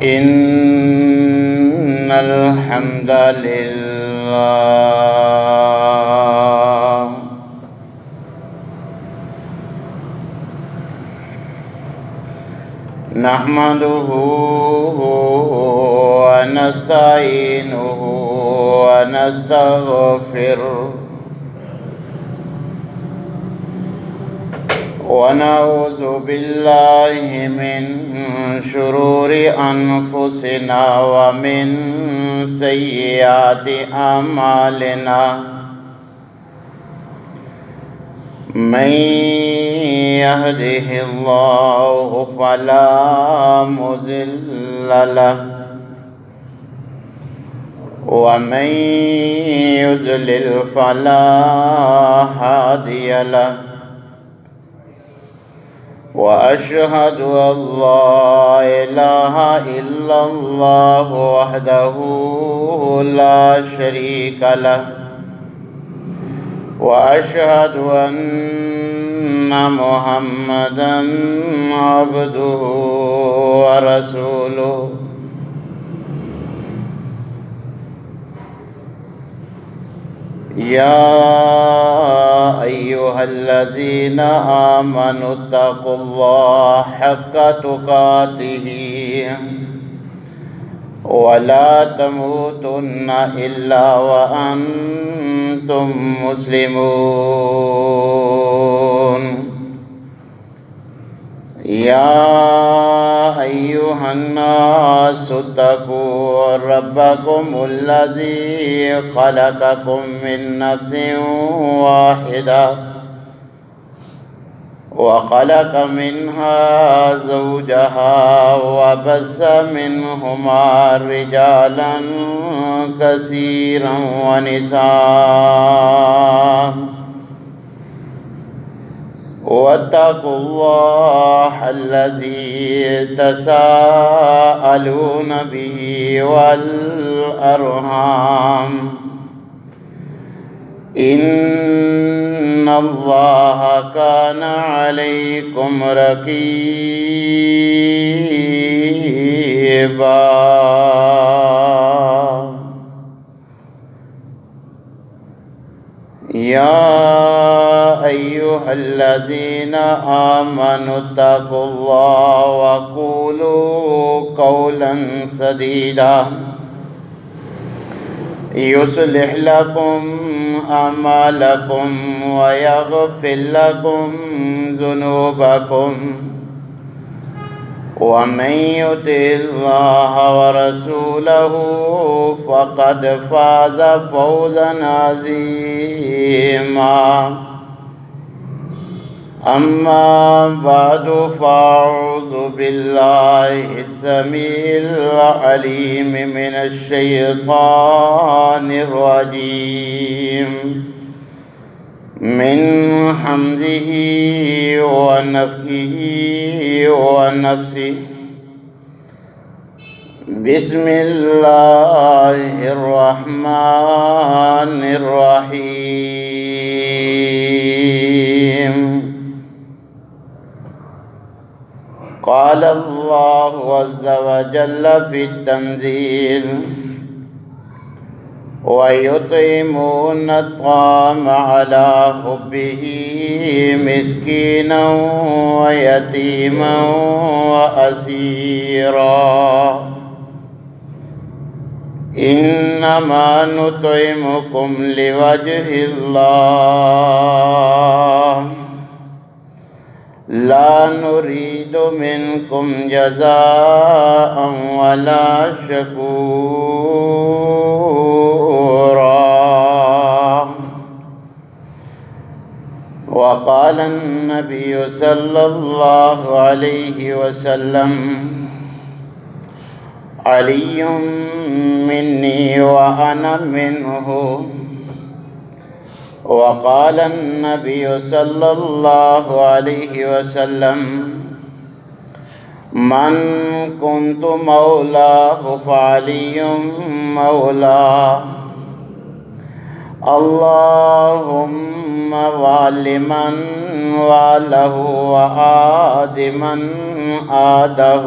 إن الحمد لله نحمده ونستعينه ونستغفره ونعوذ بالله من شرور أنفسنا ومن سيئات أعمالنا من يهده الله فلا مضل له ومن يضلل فلا هادي له وأشهد أن لا إله إلا الله وحده لا شريك له وأشهد أن محمدًا عبده ورسوله يا أيها الذين آمنوا اتقوا الله حق تقاته ولا تموتن إلا وأنتم مسلمون يا أيها الناس اتقوا ربكم الذي خلقكم من نفس واحدة وخلق منها زوجها وبث منهما رجالا كثيرا ونساء واتقوا الله الذي تساءلون به والأرحام إن الله كان عليكم رقيبا يا أيها الذين آمنوا اتقوا الله وقولوا قولا سديدا يصلح لكم أعمالكم ويغفر لكم ذنوبكم ومن يطع الله ورسوله فقد فاز فوزا عظيما أما بعد فأعوذ بالله السميع العليم من الشيطان الرجيم من حمده ونفخه ونفسه بسم الله الرحمن الرحيم قال الله عز وجل في التنزيل ويطعمون الطعام على حبه مسكينا ويتيما وأسيرا إنما نطعمكم لوجه الله لا نريد منكم جزاء ولا شكورا وقال النبي صلى الله عليه وسلم علي مني وأنا منه وقال النبي صلى الله عليه وسلم من كنت مولاه فعلي مولاه اللهم وال من واله وآد من آده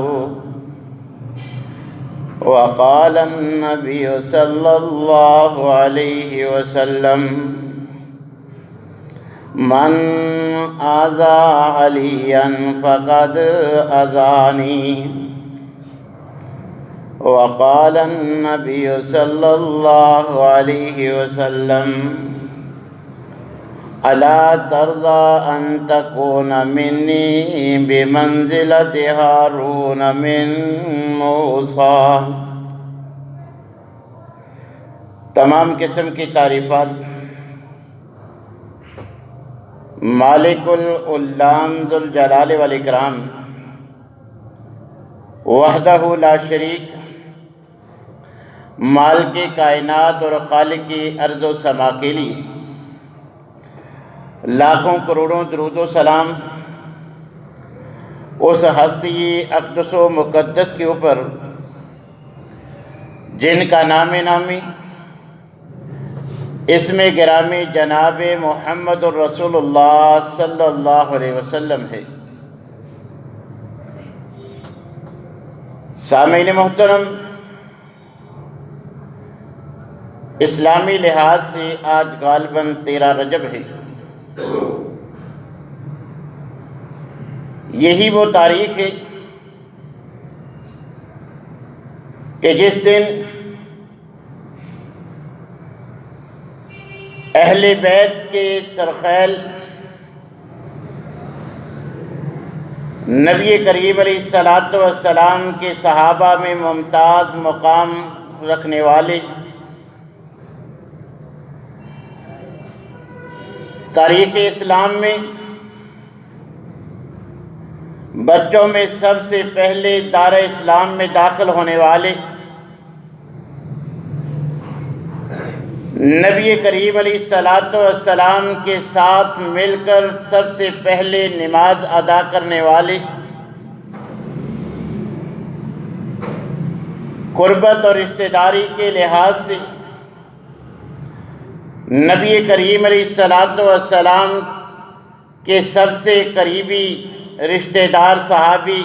وقال النبي صلى الله عليه وسلم من آذى عليا فقد آذاني وقال النبي صلى الله عليه وسلم ألا ترضى أن تكون مني بمنزلة هارون من موسى۔ تمام قسم کی تعریفات مالک العلام ذوالجلال والاکرام وحدہ لا شریک، مالک کائنات اور خالق ارض و سما کے لیے لاکھوں کروڑوں درود و سلام اس ہستی اقدس و مقدس کے اوپر جن کا نام نامی اسم گرامی جناب محمد الرسول اللہ صلی اللہ علیہ وسلم ہے۔ سامعین محترم، اسلامی لحاظ سے آج غالباً 13 رجب ہے۔ یہی وہ تاریخ ہے کہ جس دن اہل بیت کے سرخیل نبی کریم علیہ السلام کے صحابہ میں ممتاز مقام رکھنے والے، تاریخ اسلام میں بچوں میں سب سے پہلے دار اسلام میں داخل ہونے والے نبی کریم علیہ السلام کے ساتھ مل کر سب سے پہلے نماز ادا کرنے والے، قربت اور رشتہ داری کے لحاظ سے نبی کریم علیہ السلام کے سب سے قریبی رشتہ دار صحابی،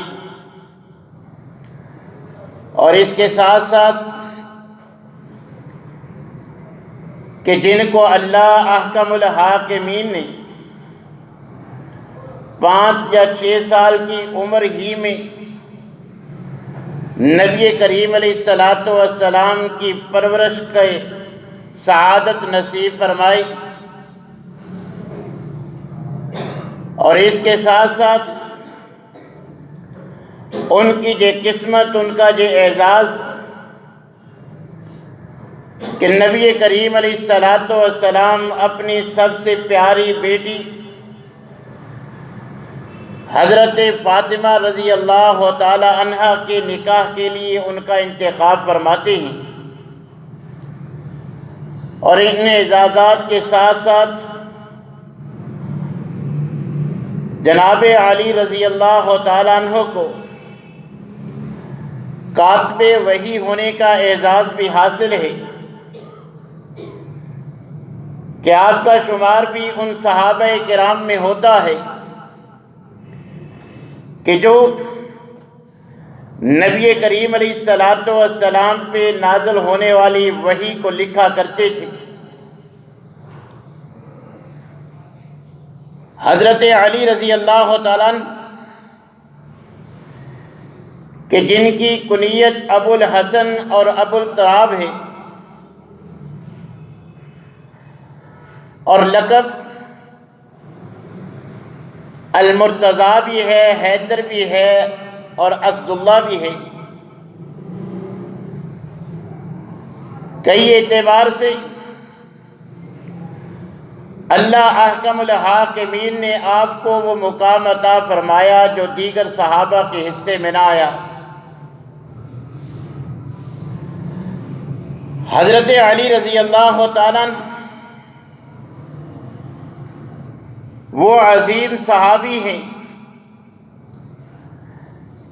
اور اس کے ساتھ ساتھ کہ جن کو اللہ احکم الحاکمین نے 5 یا 6 سال کی عمر ہی میں نبی کریم علیہ السلام کی پرورش کے سعادت نصیب فرمائی، اور اس کے ساتھ ساتھ ان کی جو قسمت، ان کا جو اعزاز کہ نبی کریم علیہ السلام اپنی سب سے پیاری بیٹی حضرت فاطمہ رضی اللہ تعالی عنہا کے نکاح کے لیے ان کا انتخاب فرماتے ہیں، اور ان اعزازات کے ساتھ ساتھ جناب علی رضی اللہ تعالیٰ عنہ کو کاتب وحی ہونے کا اعزاز بھی حاصل ہے کہ آپ کا شمار بھی ان صحابہ کرام میں ہوتا ہے کہ جو نبی کریم علیہ السلام پہ نازل ہونے والی وحی کو لکھا کرتے تھے۔ حضرت علی رضی اللہ تعالیٰ عنہ کہ جن کی کنیت ابو الحسن اور ابو التراب ہے، اور لقب المرتضیٰ بھی ہے، حیدر بھی ہے، اور اسد اللہ بھی ہے، کئی اعتبار سے اللہ احکم الحاکمین نے آپ کو وہ مقام عطا فرمایا جو دیگر صحابہ کے حصے میں نہ آیا۔ حضرت علی رضی اللہ تعالیٰ عنہ وہ عظیم صحابی ہیں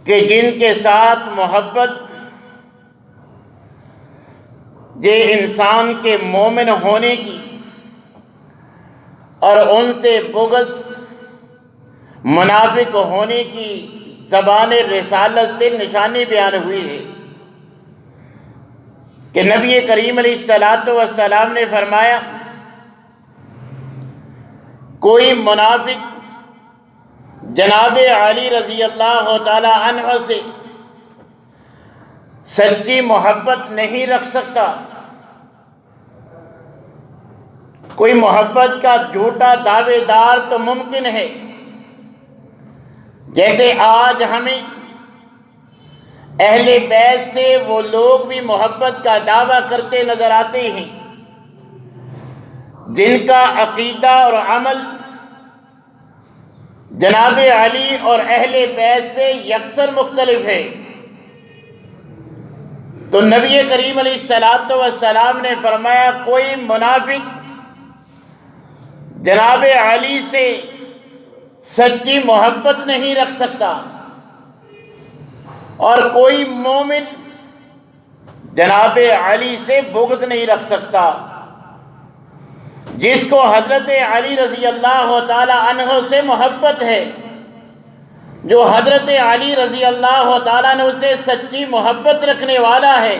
کہ جن کے ساتھ محبت یہ انسان کے مومن ہونے کی اور ان سے بغض منافق ہونے کی زبان رسالت سے نشانی بیان ہوئی ہے۔ کہ نبی کریم علیہ الصلوۃ والسلام نے فرمایا کوئی منافق جناب علی رضی اللہ تعالی عنہ سے سچی محبت نہیں رکھ سکتا، کوئی محبت کا جھوٹا دعوے دار تو ممکن ہے، جیسے آج ہمیں اہل بیت سے وہ لوگ بھی محبت کا دعویٰ کرتے نظر آتے ہیں جن کا عقیدہ اور عمل جناب علی اور اہل بیت سے یکسر مختلف ہے۔ تو نبی کریم علیہ الصلوۃ والسلام نے فرمایا کوئی منافق جناب علی سے سچی محبت نہیں رکھ سکتا اور کوئی مومن جناب علی سے بغض نہیں رکھ سکتا۔ جس کو حضرت علی رضی اللہ تعالی عنہ سے محبت ہے، جو حضرت علی رضی اللہ تعالیٰ عنہ سے سچی محبت رکھنے والا ہے،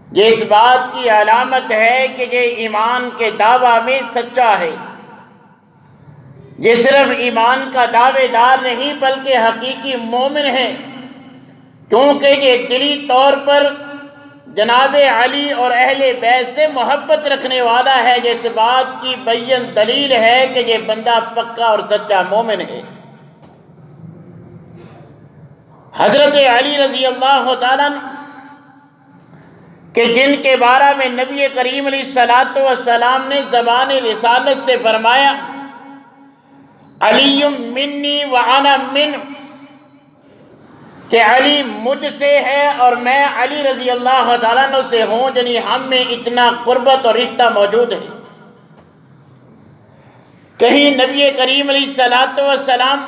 یہ اس بات کی علامت ہے کہ یہ ایمان کے دعویٰ میں سچا ہے، یہ صرف ایمان کا دعوے دار نہیں بلکہ حقیقی مومن ہے، کیونکہ یہ دلی طور پر جناب علی اور اہل بیت سے محبت رکھنے والا ہے، جس بات کی بین دلیل ہے کہ یہ بندہ پکا اور سچا مومن ہے۔ حضرت علی رضی اللہ تعالیٰ کہ جن کے بارے میں نبی کریم علیہ الصلوۃ والسلام نے زبان رسالت سے فرمایا علی منی وانا منہ، کہ علی مجھ سے ہے اور میں علی رضی اللہ تعالیٰ عنہ سے ہوں، یعنی ہم میں اتنا قربت اور رشتہ موجود ہے۔ کہیں نبی کریم علیہ الصلوۃ والسلام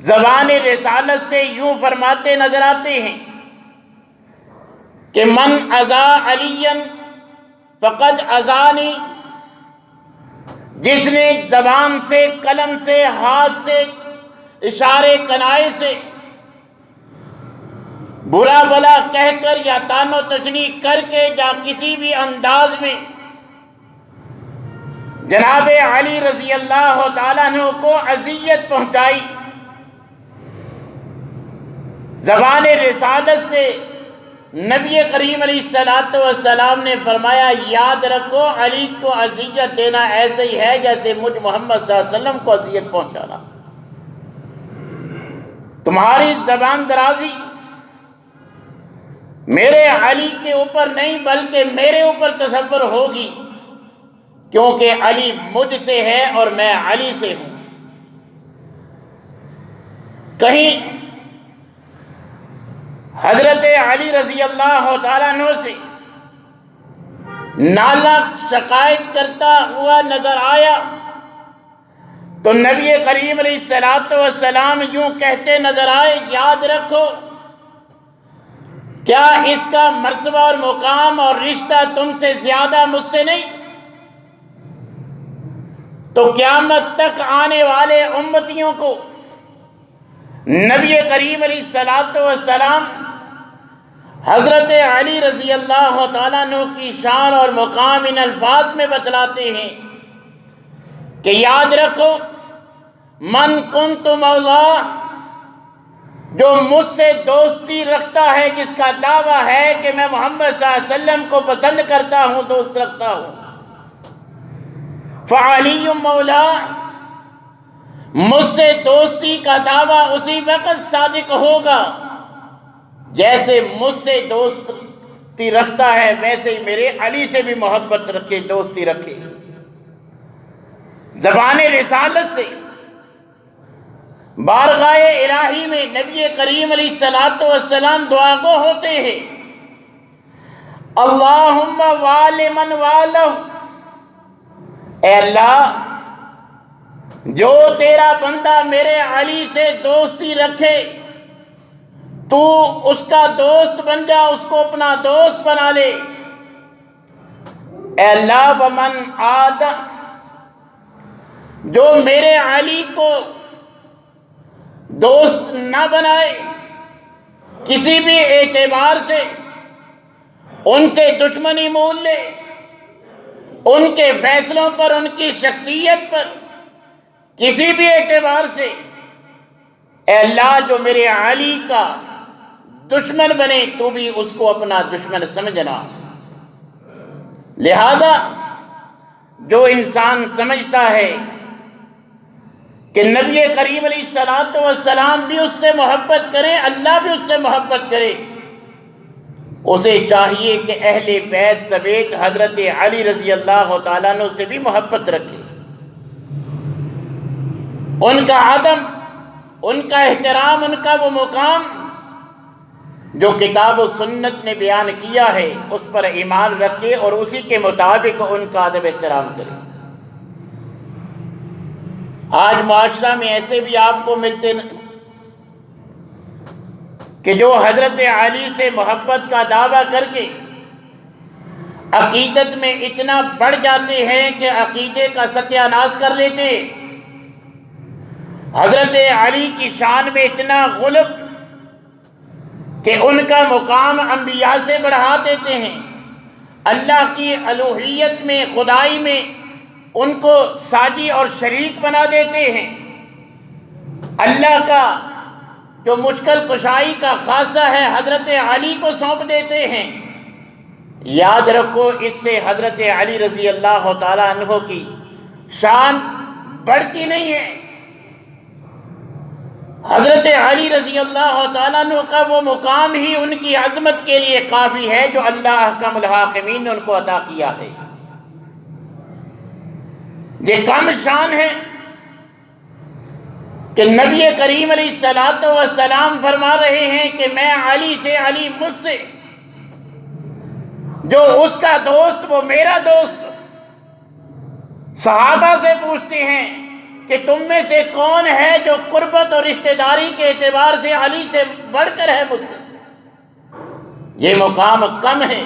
زبان رسالت سے یوں فرماتے نظر آتے ہیں کہ من اذا علی فقد اذانی، جس نے زبان سے، قلم سے، ہاتھ سے، اشارے کنائے سے برا بلا کہہ کر یا تان و تشنیع کر کے یا کسی بھی انداز میں جناب علی رضی اللہ تعالیٰ عنہ کو اذیت پہنچائی، زبان رسالت سے نبی کریم علیہ الصلوۃ والسلام نے فرمایا یاد رکھو علی کو اذیت دینا ایسے ہی ہے جیسے مجھ محمد صلی اللہ علیہ وسلم کو اذیت پہنچانا۔ تمہاری زبان درازی میرے علی کے اوپر نہیں بلکہ میرے اوپر تصور ہوگی، کیونکہ علی مجھ سے ہے اور میں علی سے ہوں۔ کہیں حضرت علی رضی اللہ تعالیٰ عنہ سے نالہ شکایت کرتا ہوا نظر آیا تو نبی کریم علیہ الصلوۃ والسلام یوں کہتے نظر آئے یاد رکھو کیا اس کا مرتبہ اور مقام اور رشتہ تم سے زیادہ مجھ سے نہیں؟ تو قیامت تک آنے والے امتیوں کو نبی کریم علیہ الصلوۃ والسلام حضرت علی رضی اللہ تعالیٰ عنہ کی شان اور مقام ان الفاظ میں بتلاتے ہیں کہ یاد رکھو من کنت مولا، جو مجھ سے دوستی رکھتا ہے، جس کا دعویٰ ہے کہ میں محمد صلی اللہ علیہ وسلم کو پسند کرتا ہوں، دوست رکھتا ہوں، فعلی مولا، مجھ سے دوستی کا دعویٰ اسی وقت صادق ہوگا جیسے مجھ سے دوستی رکھتا ہے ویسے ہی میرے علی سے بھی محبت رکھے، دوستی رکھے۔ زبان رسالت سے بارگاہ الہی میں نبی کریم علیہ الصلوۃ والسلام دعا گو ہوتے ہیں اللہم وال من والہ، اے اللہ جو تیرا بندہ میرے علی سے دوستی رکھے تو اس کا دوست بن جا، اس کو اپنا دوست بنا لے۔ اے اللہ ومن عاد، جو میرے علی کو دوست نہ بنائے کسی بھی اعتبار سے، ان سے دشمنی مول لے، ان کے فیصلوں پر، ان کی شخصیت پر کسی بھی اعتبار سے، اے اللہ جو میرے علی کا دشمن بنے تو بھی اس کو اپنا دشمن سمجھنا۔ لہذا جو انسان سمجھتا ہے کہ نبی کریم علیہ السلام بھی اس سے محبت کرے، اللہ بھی اس سے محبت کرے، اسے چاہیے کہ اہل بیت سمیت حضرت علی رضی اللہ تعالیٰ عنہ سے بھی محبت رکھے، ان کا عدم، ان کا احترام، ان کا وہ مقام جو کتاب و سنت نے بیان کیا ہے اس پر ایمان رکھے اور اسی کے مطابق ان کا ادب احترام کرے۔ آج معاشرہ میں ایسے بھی آپ کو ملتے کہ جو حضرت علی سے محبت کا دعویٰ کر کے عقیدت میں اتنا بڑھ جاتے ہیں کہ عقیدے کا ستیہ ناش کر لیتے، حضرت علی کی شان میں اتنا غلب کہ ان کا مقام انبیاء سے بڑھا دیتے ہیں، اللہ کی الوہیت میں، خدائی میں ان کو ساجی اور شریک بنا دیتے ہیں، اللہ کا جو مشکل کشائی کا خاصہ ہے حضرت علی کو سونپ دیتے ہیں۔ یاد رکھو اس سے حضرت علی رضی اللہ تعالیٰ عنہ کی شان بڑھتی نہیں ہے، حضرت علی رضی اللہ تعالیٰ عنہ کا وہ مقام ہی ان کی عظمت کے لیے کافی ہے جو اللہ احکم الحاکمین نے ان کو عطا کیا ہے۔ یہ کم شان ہے کہ نبی کریم علیہ السلام فرما رہے ہیں کہ میں علی سے، علی مجھ سے، جو اس کا دوست وہ میرا دوست۔ صحابہ سے پوچھتے ہیں کہ تم میں سے کون ہے جو قربت اور رشتہ داری کے اعتبار سے علی سے بڑھ کر ہے مجھ سے؟ یہ مقام کم ہے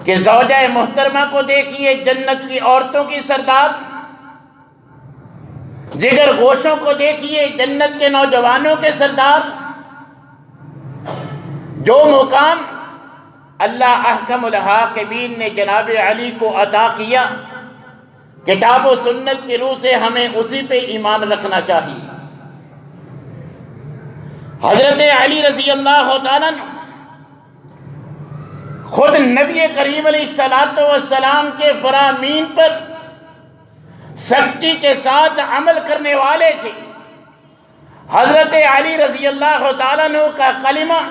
کہ زوجہ محترمہ کو دیکھیے، جنت کی عورتوں کی سردار، جگر گوشوں کو دیکھیے، جنت کے نوجوانوں کے سردار، جو مقام اللہ احکم الحاکمین نے جناب علی کو عطا کیا، کتاب و سنت کی روح سے ہمیں اسی پہ ایمان رکھنا چاہیے۔ حضرت علی رضی اللہ تعالیٰ خود نبی کریم علیہ السلام کے فرامین پر سختی کے ساتھ عمل کرنے والے تھے۔ حضرت علی رضی اللہ تعالیٰ عنہ کا کلمہ،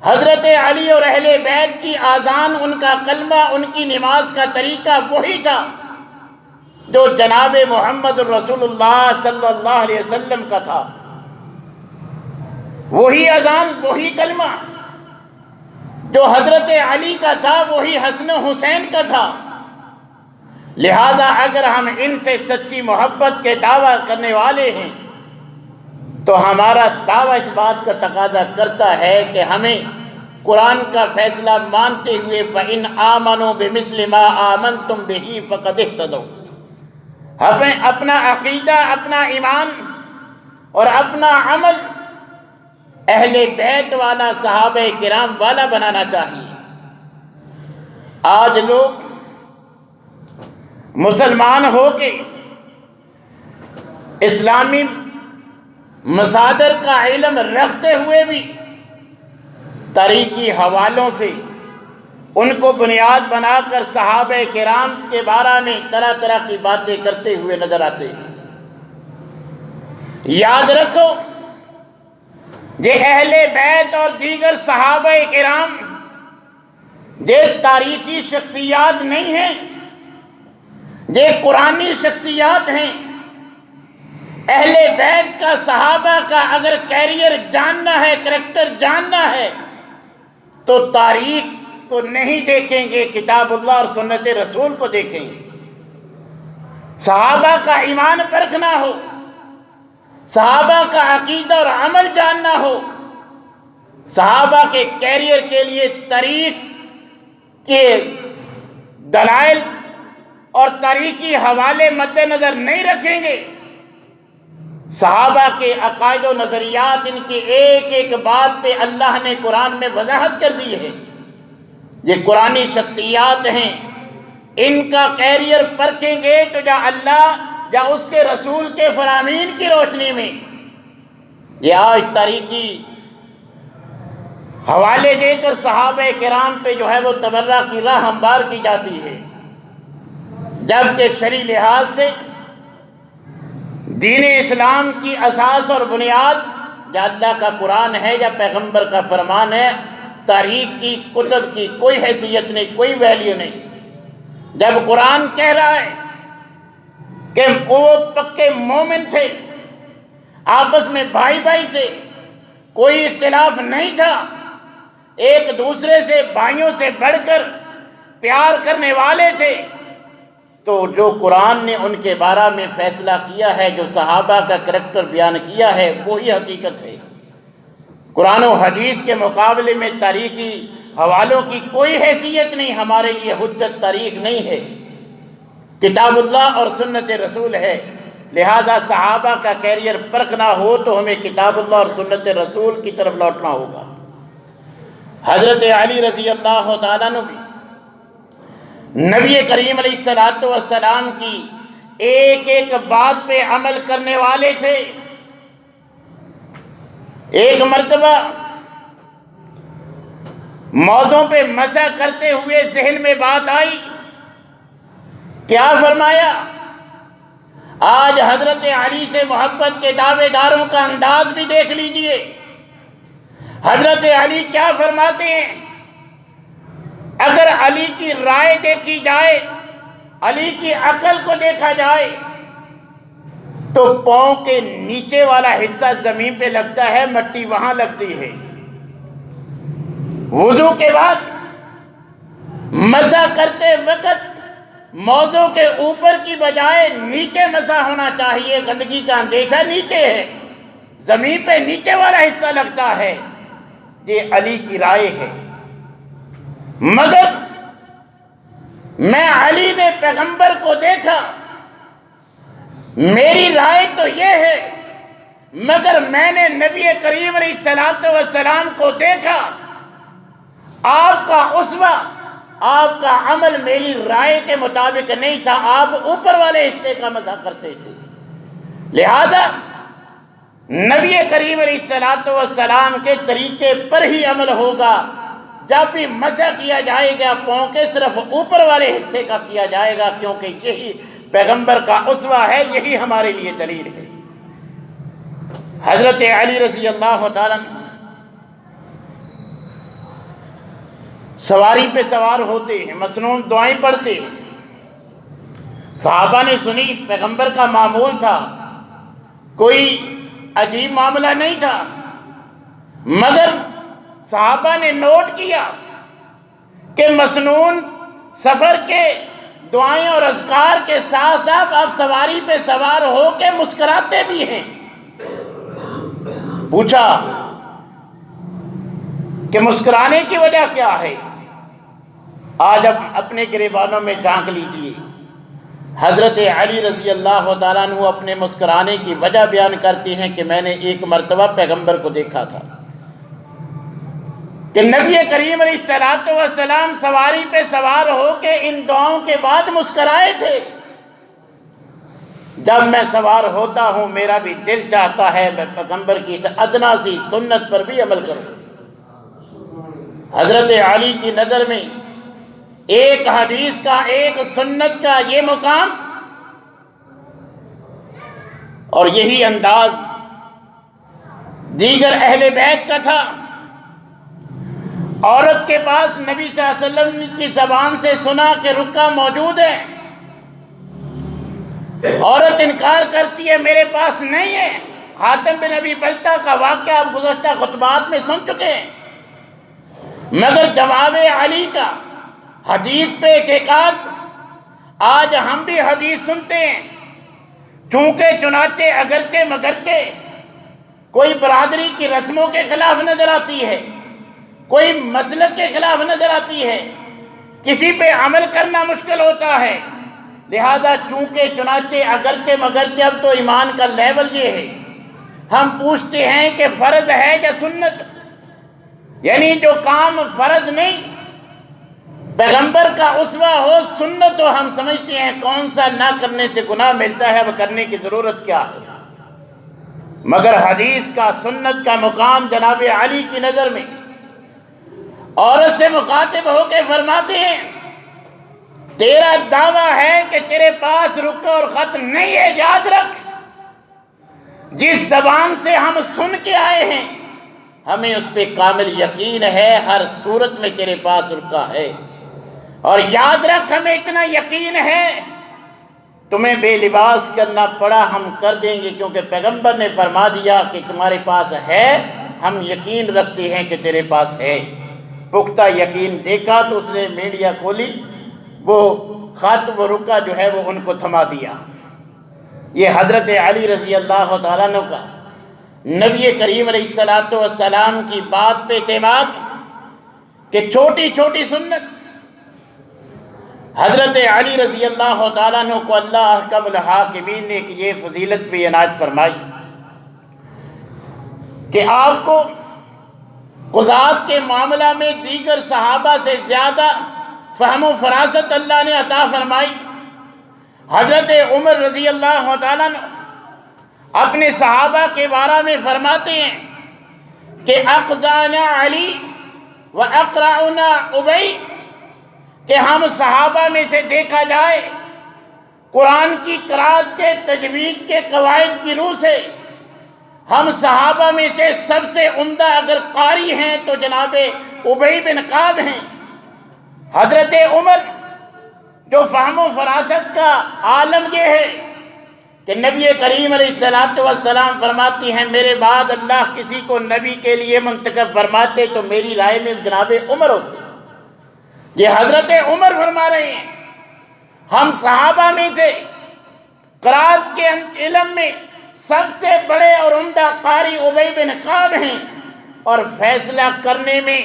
حضرت علی اور اہل بیت کی اذان، ان کا کلمہ، ان کی نماز کا طریقہ وہی تھا جو جناب محمد رسول اللہ صلی اللہ علیہ وسلم کا تھا۔ وہی اذان، وہی کلمہ جو حضرت علی کا تھا وہی حسن و حسین کا تھا۔ لہذا اگر ہم ان سے سچی محبت کے دعویٰ کرنے والے ہیں تو ہمارا دعویٰ اس بات کا تقاضا کرتا ہے کہ ہمیں قرآن کا فیصلہ مانتے ہوئے فَإِنْ آمَنُوا بِمِثْلِ مَا آمَنْتُمْ بِهِ فَقَدِ اهْتَدَوْا، ہمیں اپنا عقیدہ، اپنا ایمان اور اپنا عمل اہل بیت والا، صحابہ کرام والا بنانا چاہیے۔ آج لوگ مسلمان ہو کے اسلامی مصادر کا علم رکھتے ہوئے بھی تاریخی حوالوں سے ان کو بنیاد بنا کر صحابہ کرام کے بارے میں طرح طرح کی باتیں کرتے ہوئے نظر آتے ہیں۔ یاد رکھو یہ اہل بیت اور دیگر صحابہ کرام یہ تاریخی شخصیات نہیں ہیں، یہ قرآنی شخصیات ہیں۔ اہل بیت کا، صحابہ کا اگر کیریئر جاننا ہے، کریکٹر جاننا ہے تو تاریخ کو نہیں دیکھیں گے، کتاب اللہ اور سنت رسول کو دیکھیں گے۔ صحابہ کا ایمان پرکھنا ہو، صحابہ کا عقیدہ اور عمل جاننا ہو، صحابہ کے کیریئر کے لیے تاریخ کے دلائل اور تاریخی حوالے مد نظر نہیں رکھیں گے، صحابہ کے عقائد و نظریات، ان کی ایک ایک بات پہ اللہ نے قرآن میں وضاحت کر دی ہے۔ یہ قرآنی شخصیات ہیں، ان کا کیریئر پرکھیں گے تو یا اللہ یا اس کے رسول کے فرامین کی روشنی میں یہ آج تاریخی حوالے دے کر صحابہ کرام پہ جو ہے وہ تبرہ کی راہ ہموار کی جاتی ہے، جبکہ شرعی لحاظ سے دین اسلام کی اساس اور بنیاد یا اللہ کا قرآن ہے یا پیغمبر کا فرمان ہے۔ تاریخ کی کتب کی کوئی حیثیت نہیں، کوئی ویلیو نہیں۔ جب قرآن کہہ رہا ہے کہ وہ پکے مومن تھے، آپس میں بھائی بھائی تھے، کوئی اختلاف نہیں تھا، ایک دوسرے سے بھائیوں سے بڑھ کر پیار کرنے والے تھے، تو جو قرآن نے ان کے بارے میں فیصلہ کیا ہے، جو صحابہ کا کریکٹر بیان کیا ہے، وہی حقیقت ہے۔ قرآن و حدیث کے مقابلے میں تاریخی حوالوں کی کوئی حیثیت نہیں، ہمارے لیے حجت تاریخ نہیں ہے، کتاب اللہ اور سنت رسول ہے۔ لہذا صحابہ کا کیریئر پرکھنا ہو تو ہمیں کتاب اللہ اور سنت رسول کی طرف لوٹنا ہوگا۔ حضرت علی رضی اللہ تعالیٰ عنہ بھی نبی کریم علیہ السلام کی ایک ایک بات پہ عمل کرنے والے تھے۔ ایک مرتبہ موضوع پہ مسح کرتے ہوئے ذہن میں بات آئی، کیا فرمایا؟ آج حضرت علی سے محبت کے دعوے داروں کا انداز بھی دیکھ لیجئے۔ حضرت علی کیا فرماتے ہیں؟ اگر علی کی رائے دیکھی جائے، علی کی عقل کو دیکھا جائے تو پاؤں کے نیچے والا حصہ زمین پہ لگتا ہے، مٹی وہاں لگتی ہے۔ وضو کے بعد مسح کرتے وقت موضوع کے اوپر کی بجائے نیچے مسح ہونا چاہیے، گندگی کا اندیشہ نیچے ہے، زمین پہ نیچے والا حصہ لگتا ہے۔ یہ علی کی رائے ہے، مگر میں علی نے پیغمبر کو دیکھا، میری رائے تو یہ ہے، مگر میں نے نبی کریم علیہ السلام کو دیکھا، آپ کا اسوہ، آپ کا عمل میری رائے کے مطابق نہیں تھا، آپ اوپر والے حصے کا مسح کرتے تھے۔ لہذا نبی کریم علیہ السلام کے طریقے پر ہی عمل ہوگا۔ جب بھی مسح کیا جائے گا پاؤں کے صرف اوپر والے حصے کا کیا جائے گا، کیونکہ یہی پیغمبر کا اسوہ ہے، یہی ہمارے لیے دلیل ہے۔ حضرت علی رضی اللہ تعالیٰ سواری پہ سوار ہوتے ہیں، مسنون دعائیں پڑھتے ہیں۔ صحابہ نے سنی، پیغمبر کا معمول تھا، کوئی عجیب معاملہ نہیں تھا، مگر صحابہ نے نوٹ کیا کہ مسنون سفر کے دعائیں اور اذکار کے ساتھ ساتھ آپ سواری پہ سوار ہو کے مسکراتے بھی ہیں۔ پوچھا کہ مسکرانے کی وجہ کیا ہے؟ آج اب اپنے گریبانوں میں جھانک لیجئے۔ حضرت علی رضی اللہ تعالیٰ عنہ اپنے مسکرانے کی وجہ بیان کرتے ہیں کہ میں نے ایک مرتبہ پیغمبر کو دیکھا تھا کہ نبی کریم علیہ السلام سواری پہ سوار ہو کے ان دعاؤں کے بعد مسکرائے تھے۔ جب میں سوار ہوتا ہوں میرا بھی دل چاہتا ہے میں پیغمبر کی ادنا سی سنت پر بھی عمل کروں۔ حضرت علی کی نظر میں ایک حدیث کا، ایک سنت کا یہ مقام اور یہی انداز دیگر اہل بیت کا تھا۔ عورت کے پاس نبی صلی اللہ علیہ وسلم کی زبان سے سنا کہ رکا موجود ہے، عورت انکار کرتی ہے میرے پاس نہیں ہے۔ حاتم بن ابی بلتہ کا واقعہ آپ گزشتہ خطبات میں سن چکے ہیں، مگر جواب علی کا حدیث پہ اعتقاد، آج ہم بھی حدیث سنتے ہیں، چونکہ چنانچہ اگرچہ مگرچہ کوئی برادری کی رسموں کے خلاف نظر آتی ہے، کوئی مسلک کے خلاف نظر آتی ہے، کسی پہ عمل کرنا مشکل ہوتا ہے، لہذا چونکہ چنانچہ اگرچہ مگرچہ اب تو ایمان کا لیول یہ ہے ہم پوچھتے ہیں کہ فرض ہے یا سنت، یعنی جو کام فرض نہیں، پیغمبر کا اسوہ ہو، سنت ہو، ہم سمجھتے ہیں کون سا نہ کرنے سے گناہ ملتا ہے، وہ کرنے کی ضرورت کیا ہے۔ مگر حدیث کا، سنت کا مقام جناب علی کی نظر میں عورت سے مخاطب ہو کے فرماتے ہیں تیرا دعویٰ ہے کہ تیرے پاس رکو اور خط نہیں ہے، یاد رکھ جس زبان سے ہم سن کے آئے ہیں ہمیں اس پہ کامل یقین ہے، ہر صورت میں تیرے پاس رکا ہے، اور یاد رکھ ہمیں اتنا یقین ہے تمہیں بے لباس کرنا پڑا ہم کر دیں گے، کیونکہ پیغمبر نے فرما دیا کہ تمہارے پاس ہے، ہم یقین رکھتے ہیں کہ تیرے پاس ہے۔ پختہ یقین دیکھا تو اس نے میڈیا کھولی، وہ خط وہ رکا جو ہے وہ ان کو تھما دیا۔ یہ حضرت علی رضی اللہ تعالیٰ عنہ کا نبی کریم علیہ السلام کی بات پہ اعتماد کہ چھوٹی چھوٹی سنت۔ حضرت علی رضی اللہ تعالیٰ عنہ کو اللہ احکم الحاکمین نے یہ فضیلت بھی عنایت فرمائی کہ آپ کو قضات کے معاملہ میں دیگر صحابہ سے زیادہ فہم و فراست اللہ نے عطا فرمائی۔ حضرت عمر رضی اللہ تعالیٰ عنہ اپنے صحابہ کے بارے میں فرماتے ہیں کہ اقضانا علی و اقرعنا ابی، کہ ہم صحابہ میں سے دیکھا جائے قرآن کی قرأت کے تجوید کے قواعد کی روح سے ہم صحابہ میں سے سب سے عمدہ اگر قاری ہیں تو جناب ابی بن کعب ہیں۔ حضرت عمر جو فہم و فراست کا عالم یہ ہے کہ نبی کریم علیہ السلام فرماتی ہیں میرے بعد اللہ کسی کو نبی کے لیے منتخب فرماتے تو میری رائے میں جناب عمر ہوتے۔ یہ حضرت عمر فرما رہے ہیں ہم صحابہ میں سے قرأت کے علم میں سب سے بڑے اور عمدہ قاری ابی بن کعب ہیں، اور فیصلہ کرنے میں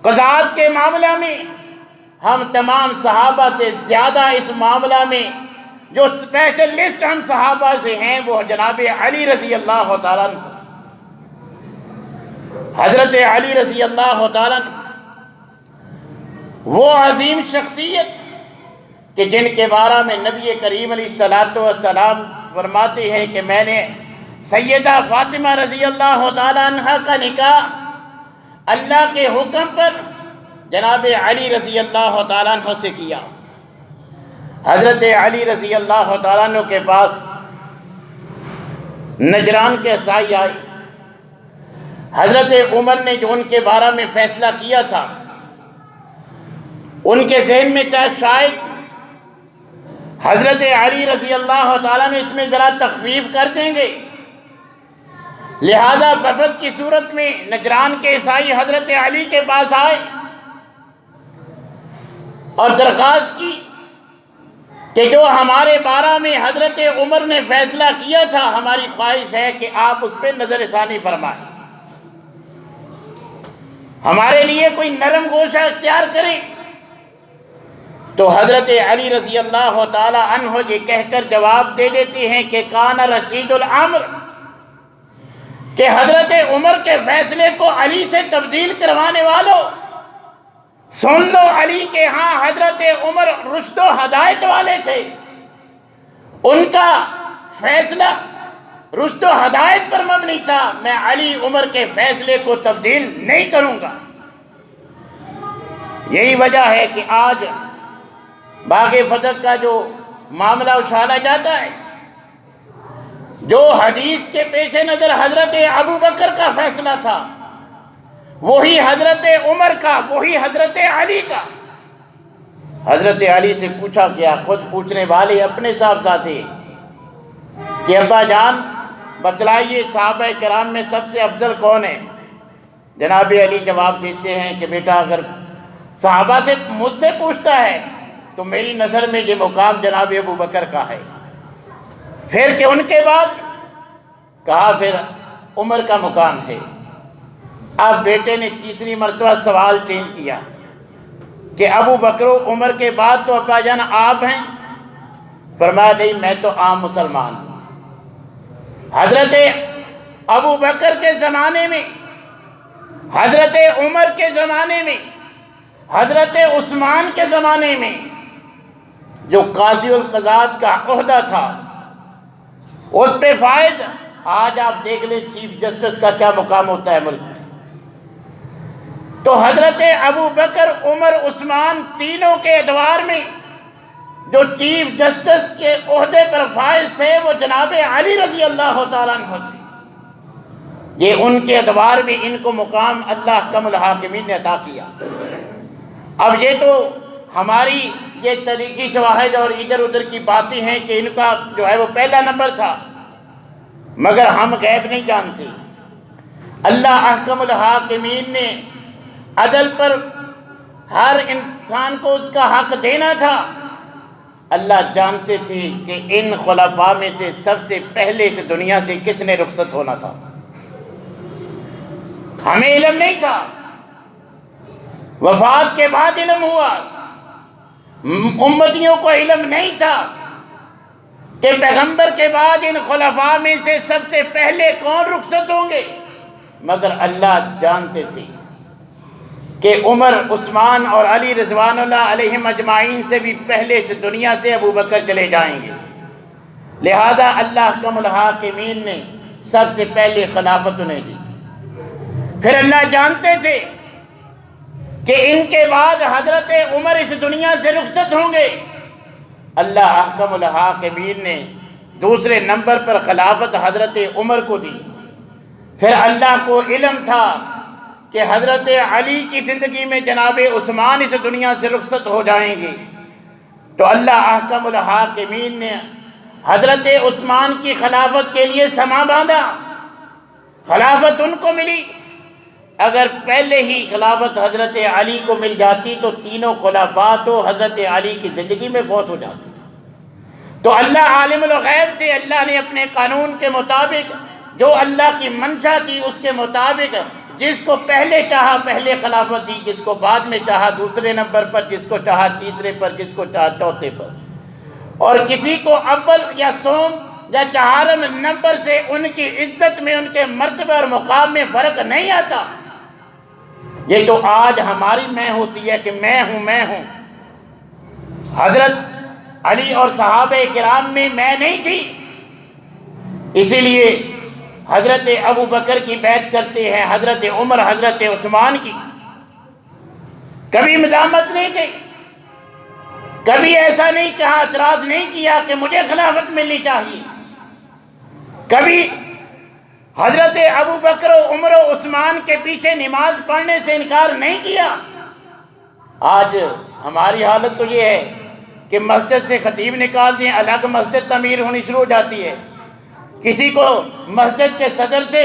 قضات کے معاملہ میں ہم تمام صحابہ سے زیادہ اس معاملہ میں جو اسپیشلسٹ ہم صحابہ سے ہیں وہ جناب علی رضی اللہ تعالیٰ عنہ۔ حضرت علی رضی اللہ تعالیٰ عنہ وہ عظیم شخصیت کہ جن کے بارے میں نبی کریم علیہ السلام فرماتے ہیں کہ میں نے سیدہ فاطمہ رضی اللہ تعالیٰ عنہ کا نکاح اللہ کے حکم پر جناب علی رضی اللہ تعالیٰ عنہ سے کیا۔ حضرت علی رضی اللہ تعالیٰ عنہ کے پاس نجران کے عیسائی آئے، حضرت عمر نے جو ان کے بارے میں فیصلہ کیا تھا ان کے ذہن میں تھا شاید حضرت علی رضی اللہ تعالیٰ نے اس میں ذرا تخفیف کر دیں گے، لہذا وفد کی صورت میں نجران کے عیسائی حضرت علی کے پاس آئے اور درخواست کی کہ جو ہمارے بارے میں حضرت عمر نے فیصلہ کیا تھا ہماری خواہش ہے کہ آپ اس پہ نظر ثانی فرمائیں، ہمارے لیے کوئی نرم گوشہ اختیار کریں۔ تو حضرت علی رضی اللہ تعالی عنہ یہ کہہ کر جواب دے دیتے ہیں کہ کان رشید الامر، کہ حضرت عمر کے فیصلے کو علی سے تبدیل کروانے والوں سن لو، علی کے ہاں حضرت عمر رشد و ہدایت والے تھے، ان کا فیصلہ رشد و ہدایت پر مبنی تھا، میں علی عمر کے فیصلے کو تبدیل نہیں کروں گا۔ یہی وجہ ہے کہ آج باغ فتح کا جو معاملہ اچھالا جاتا ہے، جو حدیث کے پیش نظر حضرت ابو بکر کا فیصلہ تھا وہی حضرت عمر کا، وہی حضرت علی کا۔ حضرت علی سے پوچھا گیا، خود پوچھنے والے اپنے صاحبزادے کہ ابا جان بتلائیے صحابہ کرام میں سب سے افضل کون ہے؟ جناب علی جواب دیتے ہیں کہ بیٹا اگر صحابہ سے مجھ سے پوچھتا ہے تو میری نظر میں یہ مقام جناب ابو بکر کا ہے، پھر کہ ان کے بعد کہا پھر عمر کا مقام ہے۔ اب بیٹے نے تیسری مرتبہ سوال چینج کیا کہ ابو بکر و عمر کے بعد تو ابا جان آپ ہیں؟ فرمایا نہیں، میں تو عام مسلمان ہوں۔ حضرت ابو بکر کے زمانے میں، حضرت عمر کے زمانے میں، حضرت عثمان کے زمانے میں جو قاضی القضات کا عہدہ تھا اس پہ فائز، آج آپ دیکھ لیں چیف جسٹس کا کیا مقام ہوتا ہے ملک میں۔ تو حضرت ابو بکر، عمر، عثمان تینوں کے ادوار میں جو چیف جسٹس کے عہدے پر فائز تھے وہ جناب علی رضی اللہ تعالیٰ عنہ تھے۔ یہ ان کے ادوار میں ان کو مقام اللہ احکم الحاکمین نے عطا کیا۔ اب یہ تو ہماری یہ تاریخی شواہد اور ادھر ادھر کی باتیں ہیں کہ ان کا جو ہے وہ پہلا نمبر تھا، مگر ہم غیب نہیں جانتے۔ اللہ احکم الحاکمین نے عدل پر ہر انسان کو اس کا حق دینا تھا۔ اللہ جانتے تھے کہ ان خلفاء میں سے سب سے پہلے اس دنیا سے کس نے رخصت ہونا تھا۔ ہمیں علم نہیں تھا، وفات کے بعد علم ہوا۔ امتیوں کو علم نہیں تھا کہ پیغمبر کے بعد ان خلفاء میں سے سب سے پہلے کون رخصت ہوں گے، مگر اللہ جانتے تھے کہ عمر، عثمان اور علی رضوان اللہ علیہم اجمعین سے بھی پہلے اس دنیا سے ابو بکر چلے جائیں گے، لہذا اللہ احکم الحاکمین نے سب سے پہلے خلافت انہیں دی۔ پھر اللہ جانتے تھے کہ ان کے بعد حضرت عمر اس دنیا سے رخصت ہوں گے، اللہ احکم الحاکمین نے دوسرے نمبر پر خلافت حضرت عمر کو دی۔ پھر اللہ کو علم تھا کہ حضرت علی کی زندگی میں جناب عثمان اس دنیا سے رخصت ہو جائیں گے، تو اللہ احکم الحاکمین نے حضرت عثمان کی خلافت کے لیے سما باندھا۔ خلافت ان کو ملی۔ اگر پہلے ہی خلافت حضرت علی کو مل جاتی تو تینوں خلفاء تو حضرت علی کی زندگی میں فوت ہو جاتے۔ تو اللہ عالم الغیب تھے، اللہ نے اپنے قانون کے مطابق جو اللہ کی منشا تھی اس کے مطابق جس کو پہلے چاہا پہلے خلافت دی، جس کو بعد میں چاہا دوسرے نمبر پر، جس کو چاہا تیسرے پر، جس کو چاہا چوتھے پر، اور کسی کو اول یا سوم یا چہارم نمبر سے ان کی عزت میں، ان کے مرتبہ اور مقام میں فرق نہیں آتا۔ یہ تو آج ہماری میں ہوتی ہے کہ میں ہوں۔ حضرت علی اور صحابہ کرام میں نہیں تھی، اسی لیے حضرت ابو بکر کی بیعت کرتے ہیں، حضرت عمر، حضرت عثمان کی۔ کبھی مزاحمت نہیں کی، کبھی ایسا نہیں کہا، اعتراض نہیں کیا کہ مجھے خلافت ملنی چاہیے۔ کبھی حضرت ابو بکر و عمر و عثمان کے پیچھے نماز پڑھنے سے انکار نہیں کیا۔ آج ہماری حالت تو یہ ہے کہ مسجد سے خطیب نکال دیں، الگ مسجد تعمیر ہونی شروع ہو جاتی ہے۔ کسی کو مسجد کے صدر سے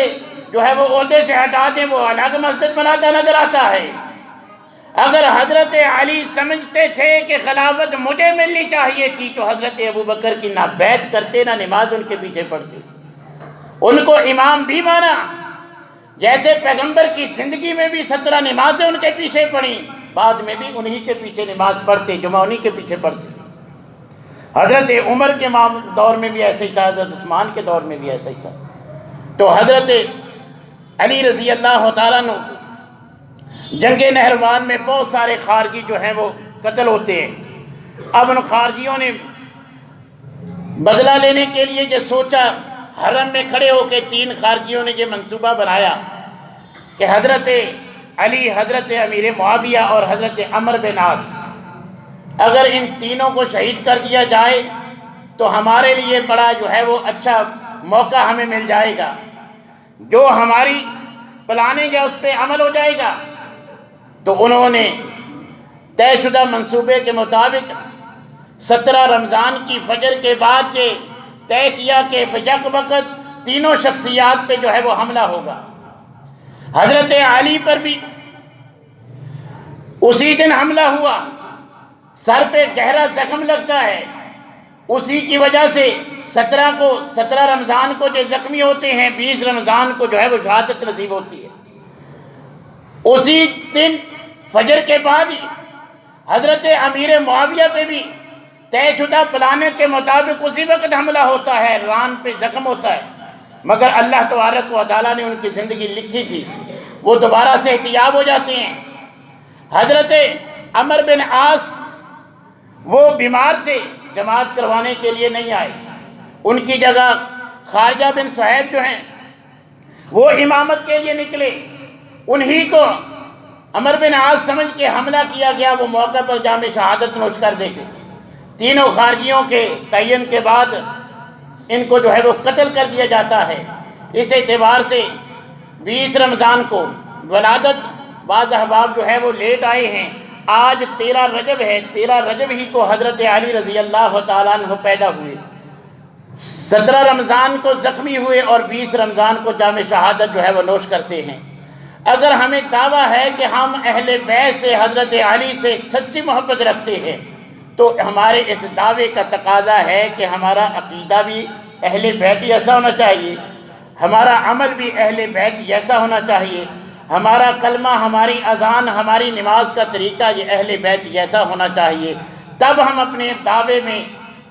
جو ہے وہ عہدے سے ہٹا دیں، وہ الگ مسجد بناتا نظر آتا ہے۔ اگر حضرت علی سمجھتے تھے کہ خلافت مجھے ملنی چاہیے تھی تو حضرت ابو بکر کی نہ بیعت کرتے نہ نماز ان کے پیچھے پڑھتے، ان کو امام بھی مانا۔ جیسے پیغمبر کی زندگی میں بھی 17 نمازیں ان کے پیچھے پڑھیں، بعد میں بھی انہی کے پیچھے نماز پڑھتے، جمعہ انہی کے پیچھے پڑھتے۔ حضرت عمر کے دور میں بھی ایسا ہی تھا، حضرت عثمان کے دور میں بھی ایسا ہی تھا۔ تو حضرت علی رضی اللہ تعالیٰ عنہ جنگ نہروان میں بہت سارے خارجی جو ہیں وہ قتل ہوتے ہیں۔ اب ان خارجیوں نے بدلہ لینے کے لیے جو سوچا، حرم میں کھڑے ہو کے 3 خارجیوں نے یہ منصوبہ بنایا کہ حضرت علی، حضرت امیر معاویہ اور حضرت عمرو بن عاص، اگر ان تینوں کو شہید کر دیا جائے تو ہمارے لیے بڑا جو ہے وہ اچھا موقع ہمیں مل جائے گا، جو ہماری پلاننگ ہے اس پہ عمل ہو جائے گا۔ تو انہوں نے طے شدہ منصوبے کے مطابق 17 رمضان کی فجر کے بعد یہ طے کیا کہ یک وقت تینوں شخصیات پہ جو ہے وہ حملہ ہوگا۔ حضرت علی پر بھی اسی دن حملہ ہوا، سر پہ گہرا زخم لگتا ہے، اسی کی وجہ سے 17 رمضان کو جو زخمی ہوتے ہیں، 20 رمضان کو جو ہے وہ شہادت نصیب ہوتی ہے۔ اسی دن فجر کے بعد ہی حضرت امیر معاویہ پہ بھی طے شدہ پلان کے مطابق اسی وقت حملہ ہوتا ہے، ران پہ زخم ہوتا ہے۔ مگر اللہ تبارک و تعالیٰ نے ان کی زندگی لکھی تھی، وہ دوبارہ سے احتیاب ہو جاتے ہیں۔ حضرت عمر بن عاص وہ بیمار تھے، جماعت کروانے کے لیے نہیں آئے، ان کی جگہ خارجہ بن صہیب جو ہیں وہ امامت کے لیے نکلے، انہی کو عمر بن عاص سمجھ کے حملہ کیا گیا، وہ موقع پر جام شہادت نوش کر دے گے۔ تینوں خارجیوں کے تعین کے بعد ان کو جو ہے وہ قتل کر دیا جاتا ہے۔ اس اعتبار سے 20 رمضان کو ولادت، بعض احباب جو ہے وہ لیٹ آئے ہیں، آج 13 رجب ہے، 13 رجب ہی کو حضرت علی رضی اللہ تعالیٰ عنہ پیدا ہوئے، 17 رمضان کو زخمی ہوئے اور 20 رمضان کو جام شہادت جو ہے وہ نوش کرتے ہیں۔ اگر ہمیں دعویٰ ہے کہ ہم اہل بیت سے، حضرت علی سے سچی محبت رکھتے ہیں، تو ہمارے اس دعوے کا تقاضا ہے کہ ہمارا عقیدہ بھی اہل بیت جیسا ہونا چاہیے، ہمارا عمل بھی اہل بیت جیسا ہونا چاہیے، ہمارا کلمہ، ہماری اذان، ہماری نماز کا طریقہ یہ اہل بیت جیسا ہونا چاہیے۔ تب ہم اپنے دعوے میں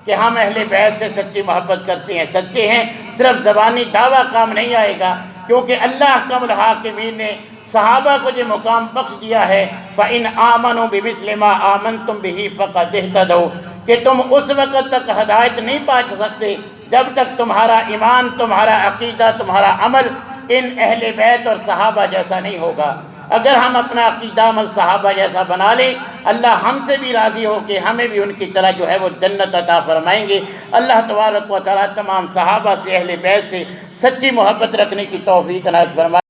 کہ ہم اہل بیت سے سچی محبت کرتے ہیں سچے ہیں۔ صرف زبانی دعویٰ کام نہیں آئے گا، کیونکہ اللہ احکم الحاکمین نے صحابہ کو جو مقام بخش دیا ہے، فَإِنْ آمَنُوا بِمِثْلِ مَا آمَنْتُمْ بِهِ فَقَدِ اهْتَدَوْا، کہ تم اس وقت تک ہدایت نہیں پا سکتے جب تک تمہارا ایمان، تمہارا عقیدہ، تمہارا عمل ان اہل بیت اور صحابہ جیسا نہیں ہوگا۔ اگر ہم اپنا عقیدہ عمل صحابہ جیسا بنا لیں، اللہ ہم سے بھی راضی ہو کہ ہمیں بھی ان کی طرح جو ہے وہ جنت عطا فرمائیں گے۔ اللہ تبارک و تعالیٰ تمام صحابہ سے، اہل بیت سے سچی محبت رکھنے کی توفیق عنایت فرمائے۔